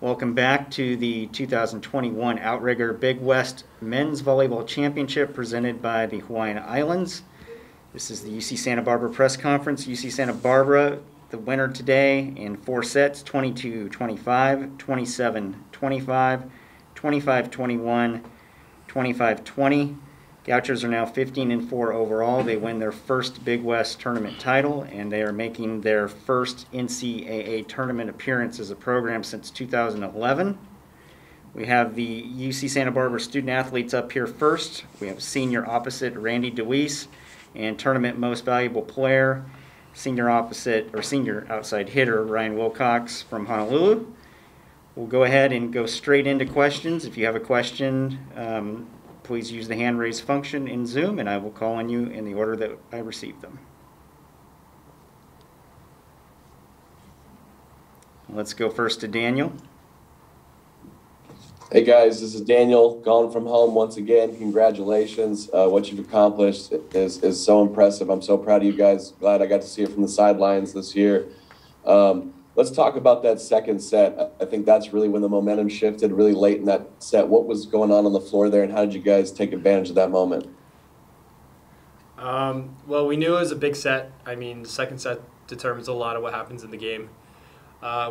Welcome back to the 2021 Outrigger Big West Men's Volleyball Championship presented by the Hawaiian Islands. This is the UC Santa Barbara press conference. UC Santa Barbara, the winner today in 4 sets, 22-25, 27-25, 25-21, 25-20. Gauchos are now 15-4 overall. They win their first Big West tournament title, and they are making their first NCAA tournament appearance as a program since 2011. We have the UC Santa Barbara student athletes up here first. We have senior opposite Randy DeWeese and tournament most valuable player, senior outside hitter Ryan Wilcox from Honolulu. We'll go ahead and go straight into questions. If you have a question, please use the hand raise function in Zoom, and I will call on you in the order that I receive them. Let's go first to Daniel. Hey guys, this is Daniel, calling from home once again. Congratulations. What you've accomplished is so impressive. I'm so proud of you guys. Glad I got to see it from the sidelines this year. Let's talk about that second set. I think that's really when the momentum shifted really late in that set. What was going on the floor there, and how did you guys take advantage of that moment? Well, we knew it was a big set. I mean, the second set determines a lot of what happens in the game.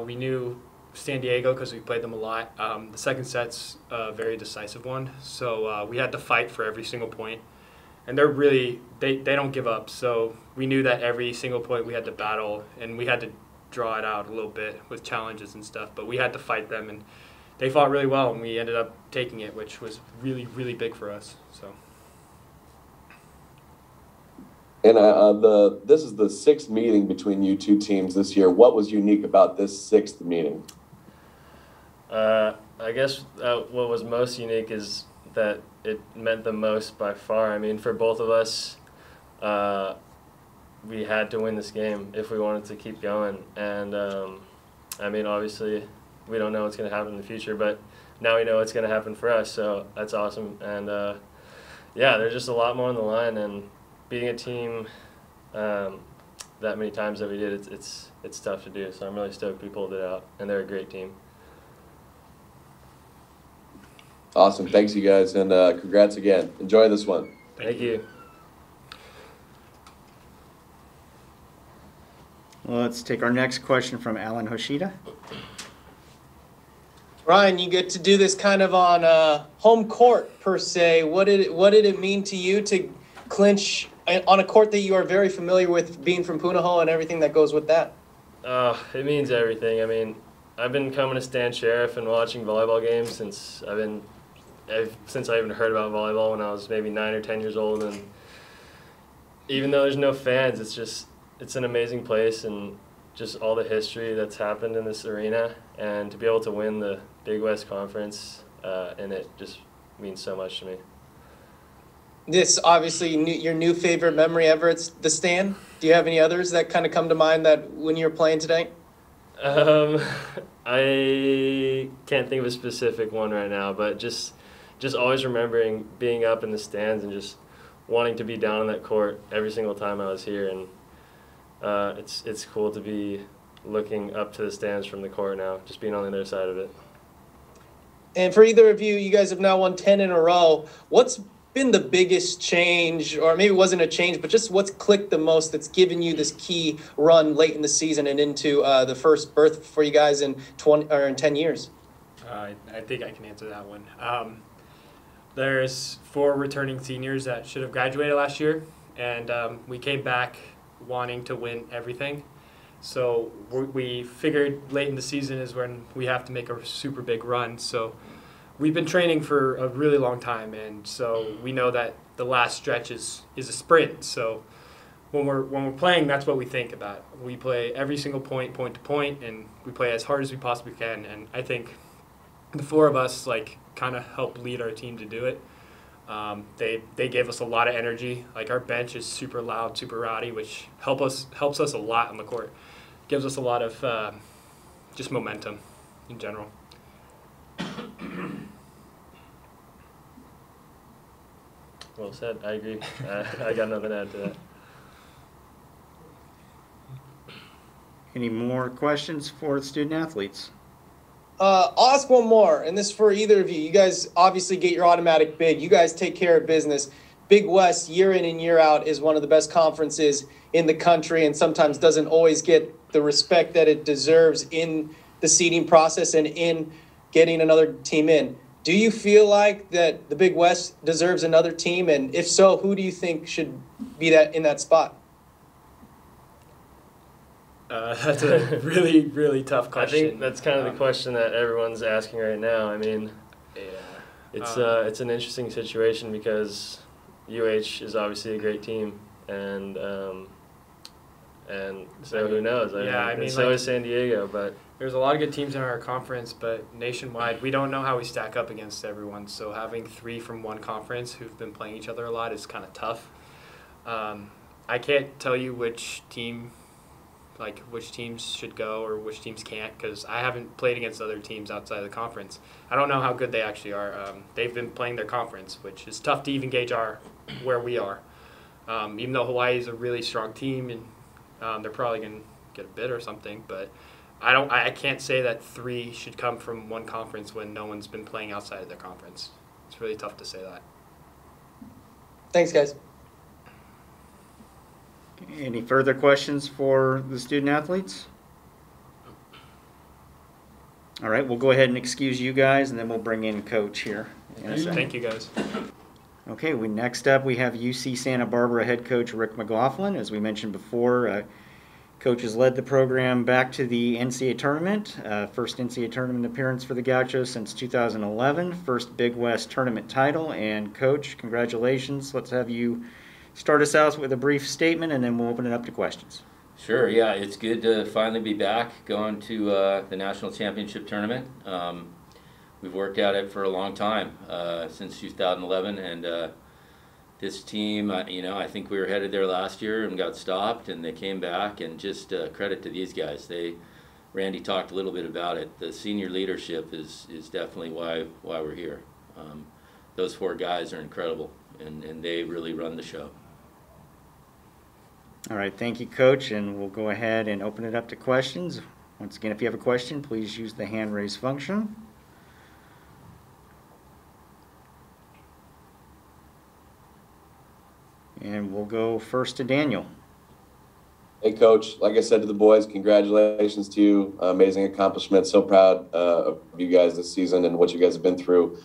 We knew San Diego because we played them a lot. The second set's a very decisive one, so we had to fight for every single point. And they're really, they don't give up, so we knew that every single point we had to battle, and we had to draw it out a little bit with challenges and stuff, but we had to fight them, and they fought really well, and we ended up taking it, which was really, really big for us. So. And this is the 6th meeting between you two teams this year. What was unique about this 6th meeting? I guess what was most unique is that it meant the most by far. I mean, for both of us, we had to win this game if we wanted to keep going. And, I mean, obviously, we don't know what's going to happen in the future, but now we know what's going to happen for us, so that's awesome. And, yeah, there's just a lot more on the line, and beating a team that many times that we did, it's tough to do. So I'm really stoked we pulled it out, and they're a great team. Awesome. Thanks, you guys, and congrats again. Enjoy this one. Thank you. Well, let's take our next question from Alan Hoshida. Ryan, you get to do this kind of on home court per se. What did it mean to you to clinch on a court that you are very familiar with, being from Punahou and everything that goes with that? It means everything. I mean, I've been coming to Stan Sheriff and watching volleyball games since I even heard about volleyball when I was maybe 9 or 10 years old. And even though there's no fans, it's an amazing place, and just all the history that's happened in this arena, and to be able to win the Big West Conference, and it just means so much to me. This obviously your new favorite memory ever at the Stan. Do you have any others that kind of come to mind that when you're playing today? I can't think of a specific one right now, but just always remembering being up in the stands and just wanting to be down on that court every single time I was here. And it's cool to be looking up to the stands from the court now, just being on the other side of it. And for either of you, you guys have now won 10 in a row. What's been the biggest change, or maybe it wasn't a change, but just what's clicked the most that's given you this key run late in the season and into the first berth for you guys in 10 years? I think I can answer that one. There's 4 returning seniors that should have graduated last year, and we came back wanting to win everything. So we figured late in the season is when we have to make a super big run. So we've been training for a really long time, and so we know that the last stretch is a sprint. So when we're playing, that's what we think about. We play every single point to point, and we play as hard as we possibly can. And I think the 4 of us kind of help lead our team to do it. They gave us a lot of energy. Like, our bench is super loud, super rowdy, which helps us a lot on the court. Gives us a lot of just momentum in general. Well said. I agree. I got nothing to add to that. Any more questions for the student athletes? I'll ask one more, and this is for either of you. You guys obviously get your automatic bid. You guys take care of business. Big West, year in and year out, is one of the best conferences in the country and sometimes doesn't always get the respect that it deserves in the seeding process and in getting another team in. Do you feel like that the Big West deserves another team? And if so, who do you think should be in that spot? That's a really, really tough I question. think that's kind of the question that everyone's asking right now. I mean, Yeah. it's an interesting situation because UH is obviously a great team, and so who knows? I mean, so is San Diego, but There's a lot of good teams in our conference, but nationwide, we don't know how we stack up against everyone. So having 3 from one conference who've been playing each other a lot is kind of tough. I can't tell you which teams should go or which teams can't, because I haven't played against other teams outside of the conference. I don't know how good they actually are. They've been playing their conference, which is tough to even gauge where we are. Even though Hawaii is a really strong team, and they're probably going to get a bid or something, but I can't say that 3 should come from one conference when no one's been playing outside of their conference. It's really tough to say that. Thanks, guys. Any further questions for the student athletes? All right, we'll go ahead and excuse you guys, and then we'll bring in Coach here in a second. Thank you, guys. Okay, next up we have UC Santa Barbara head coach Rick McLaughlin. As we mentioned before, Coach has led the program back to the NCAA tournament, first NCAA tournament appearance for the Gauchos since 2011, first Big West tournament title. And Coach, congratulations. Let's have you start us out with a brief statement, and then we'll open it up to questions. Sure, yeah, it's good to finally be back going to the National Championship Tournament. We've worked at it for a long time, since 2011, and this team, I think we were headed there last year and got stopped, and they came back, and just credit to these guys. Randy talked a little bit about it. The senior leadership is definitely why we're here. Those 4 guys are incredible, and they really run the show. All right, thank you, Coach, and we'll go ahead and open it up to questions. Once again, if you have a question, please use the hand raise function. And we'll go first to Daniel. Hey, Coach. Like I said to the boys, congratulations to you. Amazing accomplishment. So proud of you guys this season and what you guys have been through.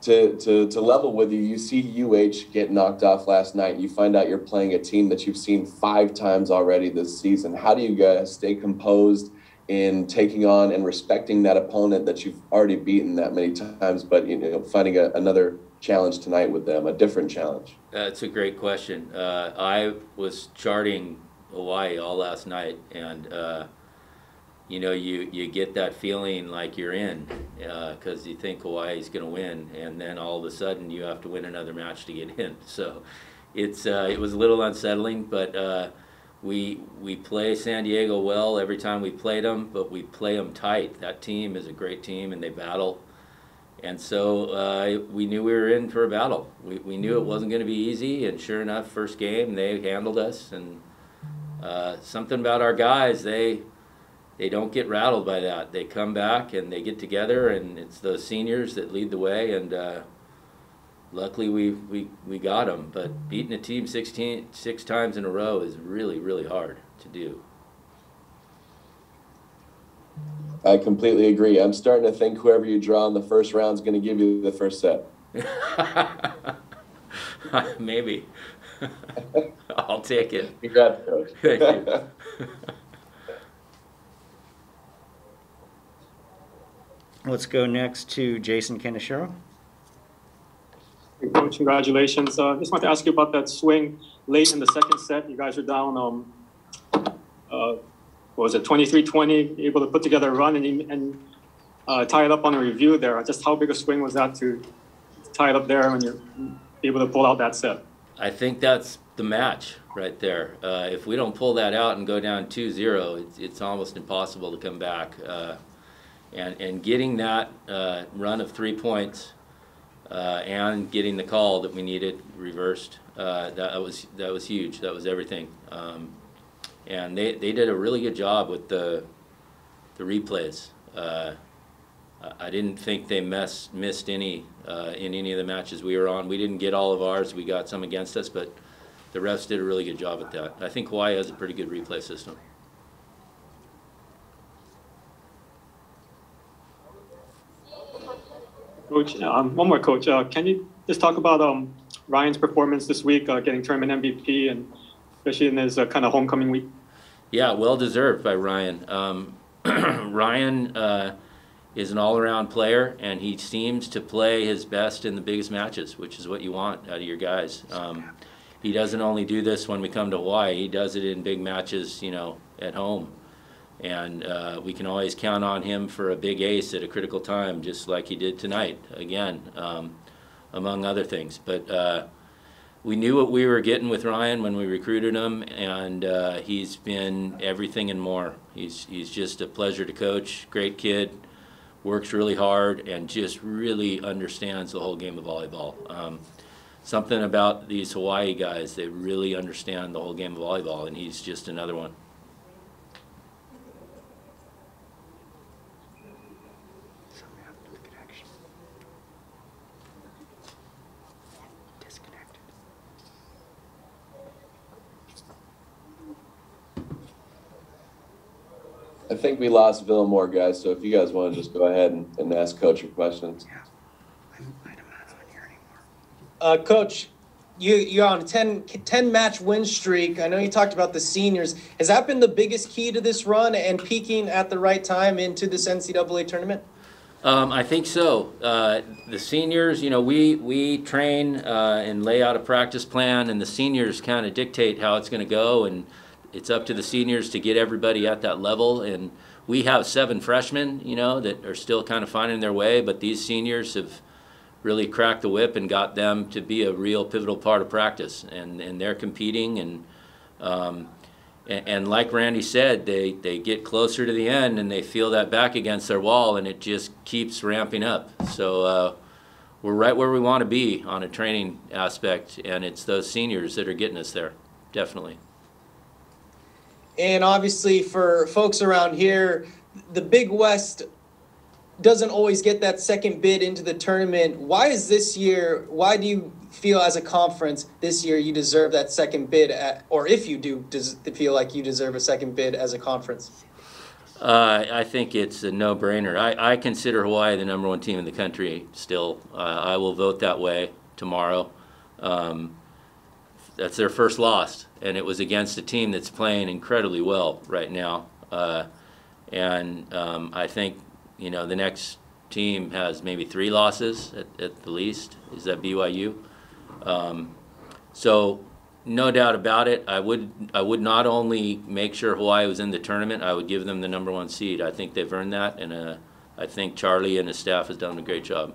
To level with you, you see UH get knocked off last night. You find out you're playing a team that you've seen 5 times already this season. How do you guys stay composed in taking on and respecting that opponent that you've already beaten that many times, but finding another challenge tonight with them, a different challenge? That's a great question. I was charting Hawaii all last night, and you get that feeling like you're in, because you think Hawaii's going to win, and then all of a sudden you have to win another match to get in. So it was a little unsettling, but we play San Diego well every time we played them, but we play them tight. That team is a great team, and they battle. And so we knew we were in for a battle. We knew it wasn't going to be easy, and sure enough, first game, they handled us. And something about our guys, they don't get rattled by that. They come back, and they get together, and it's those seniors that lead the way. And luckily, we got them. But beating a team 6 times in a row is really, really hard to do. I completely agree. I'm starting to think whoever you draw in the first round is going to give you the first set. Maybe. I'll take it. Congrats, Coach. Thank you. Let's go next to Jason Kaneshiro. Hey, Coach, congratulations. Just want to ask you about that swing late in the second set. You guys are down, what was it, 23-20, able to put together a run and tie it up on a review there. Just how big a swing was that to tie it up there when you're able to pull out that set? I think that's the match right there. If we don't pull that out and go down 2-0, it's almost impossible to come back. And getting that run of 3 points and getting the call that we needed reversed, that was huge. That was everything. And they did a really good job with the replays. I didn't think they missed any in any of the matches we were on. We didn't get all of ours. We got some against us, but the refs did a really good job at that. I think Hawaii has a pretty good replay system. Coach, one more, Coach. Can you just talk about Ryan's performance this week, getting tournament MVP, and especially in his kind of homecoming week? Yeah, well deserved by Ryan. Ryan is an all-around player, and he seems to play his best in the biggest matches, which is what you want out of your guys. He doesn't only do this when we come to Hawaii. He does it in big matches, you know, at home. And we can always count on him for a big ace at a critical time, just like he did tonight, again, among other things. But we knew what we were getting with Ryan when we recruited him, and he's been everything and more. He's just a pleasure to coach, great kid, works really hard, and just really understands the whole game of volleyball. Something about these Hawaii guys, they really understand the whole game of volleyball, and he's just another one. I think we lost Villamore, guys, so if you guys want to just go ahead and ask Coach your questions. Coach, you're on a 10 match win streak. I know you talked about the seniors. Has that been the biggest key to this run and peaking at the right time into this NCAA tournament? I think so. The seniors, you know, we train and lay out a practice plan, and the seniors kind of dictate how it's going to go, and it's up to the seniors to get everybody at that level. And we have 7 freshmen, you know, that are still kind of finding their way, but these seniors have really cracked the whip and got them to be a real pivotal part of practice, and they're competing, and like Randy said, they get closer to the end and they feel that back against their wall, and it just keeps ramping up. So we're right where we want to be on a training aspect, and it's those seniors that are getting us there, definitely. And obviously for folks around here, the Big West doesn't always get that second bid into the tournament. Why is this year, why do you feel as a conference this year you deserve that second bid, or if you do feel like you deserve a second bid as a conference? I think it's a no-brainer. I consider Hawaii the #1 team in the country still. I will vote that way tomorrow. That's their first loss, and it was against a team that's playing incredibly well right now. I think, you know, the next team has maybe 3 losses at the least. Is that BYU? So no doubt about it, I would not only make sure Hawaii was in the tournament, I would give them the #1 seed. I think they've earned that, and I think Charlie and his staff has done a great job.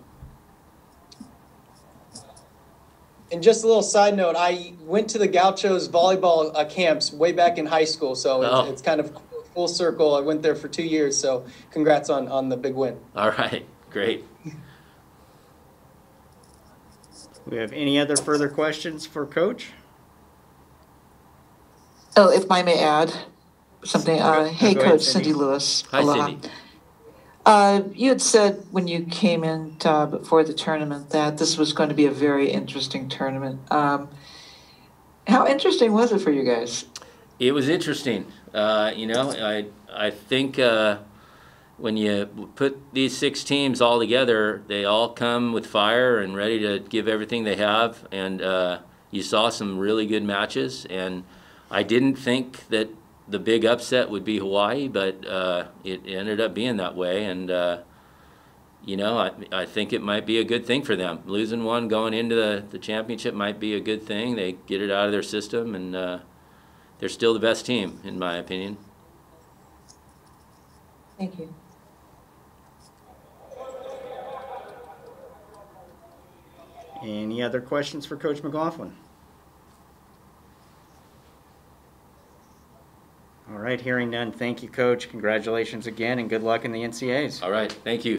And just a little side note, I went to the Gauchos volleyball camps way back in high school, so it's kind of full circle. I went there for 2 years, so congrats on the big win. All right, great. We have any other further questions for Coach? Oh, if I may add something. Hey, go ahead, Coach, Cindy. Cindy Lewis. Hi, Aloha. Cindy. You had said when you came in before the tournament that this was going to be a very interesting tournament. How interesting was it for you guys? It was interesting. You know, I think when you put these 6 teams all together, they all come with fire and ready to give everything they have. And you saw some really good matches. And I didn't think that the big upset would be Hawaii, but it ended up being that way. And, you know, I think it might be a good thing for them. Losing one going into the championship might be a good thing. They get it out of their system, and they're still the best team, in my opinion. Thank you. Any other questions for Coach McLaughlin? All right, hearing none, thank you, Coach. Congratulations again, and good luck in the NCAAs. All right, thank you.